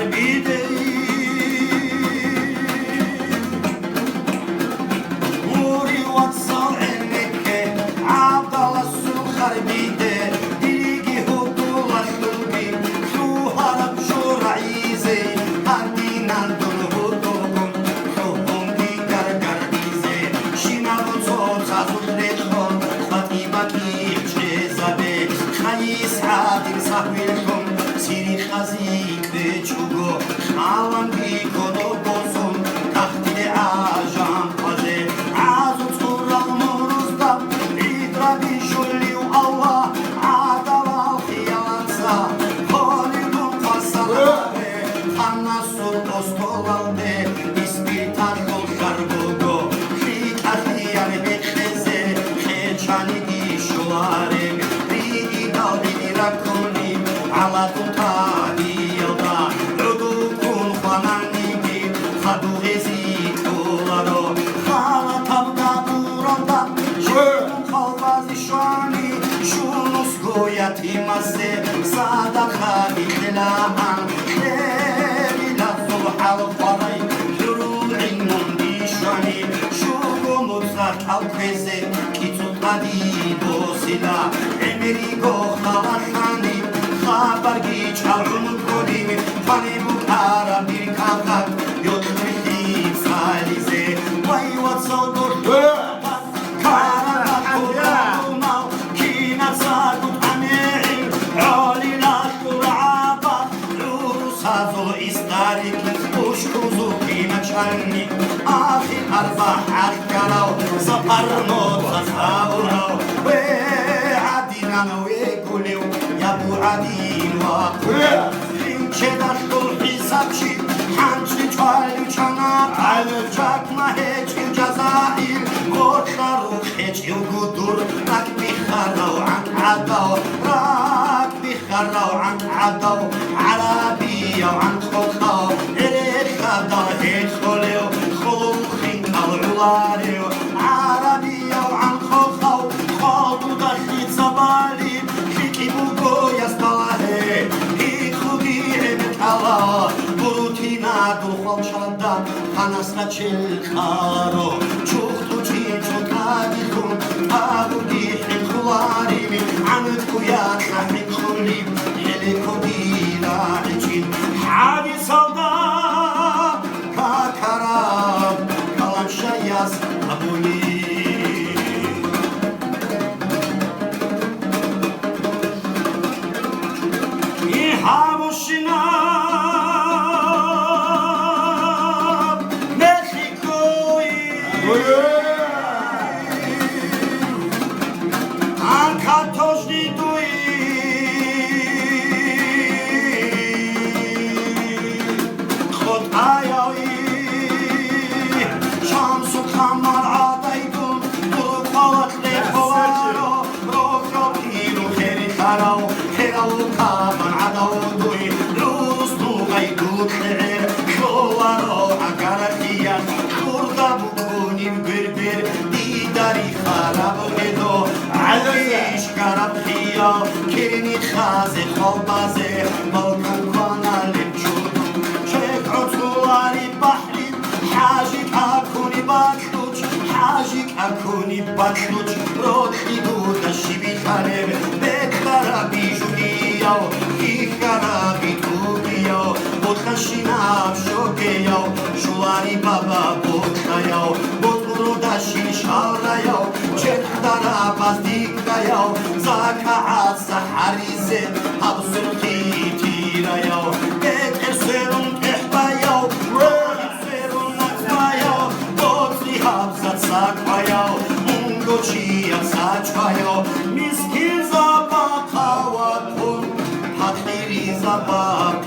harbidir. Nuri vatsal elmeke Abdallah sul harbidir. Dilgi hudular tulbi Şu harap şu raize Ardinan dun hudugum Hubum digar gardize Şinavu çoğuta zudretun Fatibaki cezabe Khayis hadim sahvilkum Siri khazik ve çugu Alam ki kodo bozun Tahtide ajan paze Azut kural muruzda İdra bişulli Allah Adala hiyansa Holidun kasalare Hannasul dostolalde İspitar kol karbugo Hikatiyan bekleze Heçani dişulare Riidal bidirakunim Ala tutadi yılda Udukun fananigi Hadu hezitularo Hala tabda duranda Şunun kalbazi şuani Şunus goyatimazze Sada khabitlahan Levilazul halqaray Hürul innun dişani Şugu mutzak halkeze Kitutadi bosila Emeri gohtalashani Habargi çarun kolim Fani bukara bir kakak Yotmihim salize Vay vatsal dur Karanak kuraluna Kina sadut ame'in Alila kuraba Rusazul istarik Uşkuzu kina çarni Ahir arba harkarav Zapar mozaz havurav Ve adinana ve kulev Ya bu adin vakıya Rinçedaş kul hisapçı Hançlı çaylı çanak Çakma hiç Cezayir Korklaruk hiç ilgudur Rak biharav an adav Rak biharav an adav Arabiya an kokav Erekhada hiç kolev Khulukhin kavrulareo Arabiya an kokav Khaldu daşit zabali Şiki bu goyas dalahe Hit khudi emet Allah Burutina dukhal şadda Hanasna çelkaro Çuhtu çiçu tadikun Abu dihim kularimi Anıt kuyat rahim kulim Hele kodila için Hadi salda Kakarab Kalan şayaz Abuli İhamushina Mexico'yi Anka tožni duji Khod ayayi Şamsu kamar adaydun Duru palat lekovaro Rokro kinu heri karav Heravu kaman adavduy Rusnu gayduk her Şovaro agaratiyan Kurda bukunim bir Didari harab edo Aliş karab hiya Kirini khaze khalbaze Balkun kanalim çudum Çek otulari bahri Hajik akuni bakluç Hajik akuni bakluç Rodhi duda şibi karev Beklara bijudiyav İhkara bitudiyav Bodkashinav şokeyav Şulari baba bodkayav Bodruda şişarayav Çekdara bazdikayav Zakaat saharize Absur kitirayav Beter serun tehbayav Rohit serun nakbayav Bodri habzat sakbayav Mungoçiya saçbayav Miskin zabakavatun Hakhiri zabak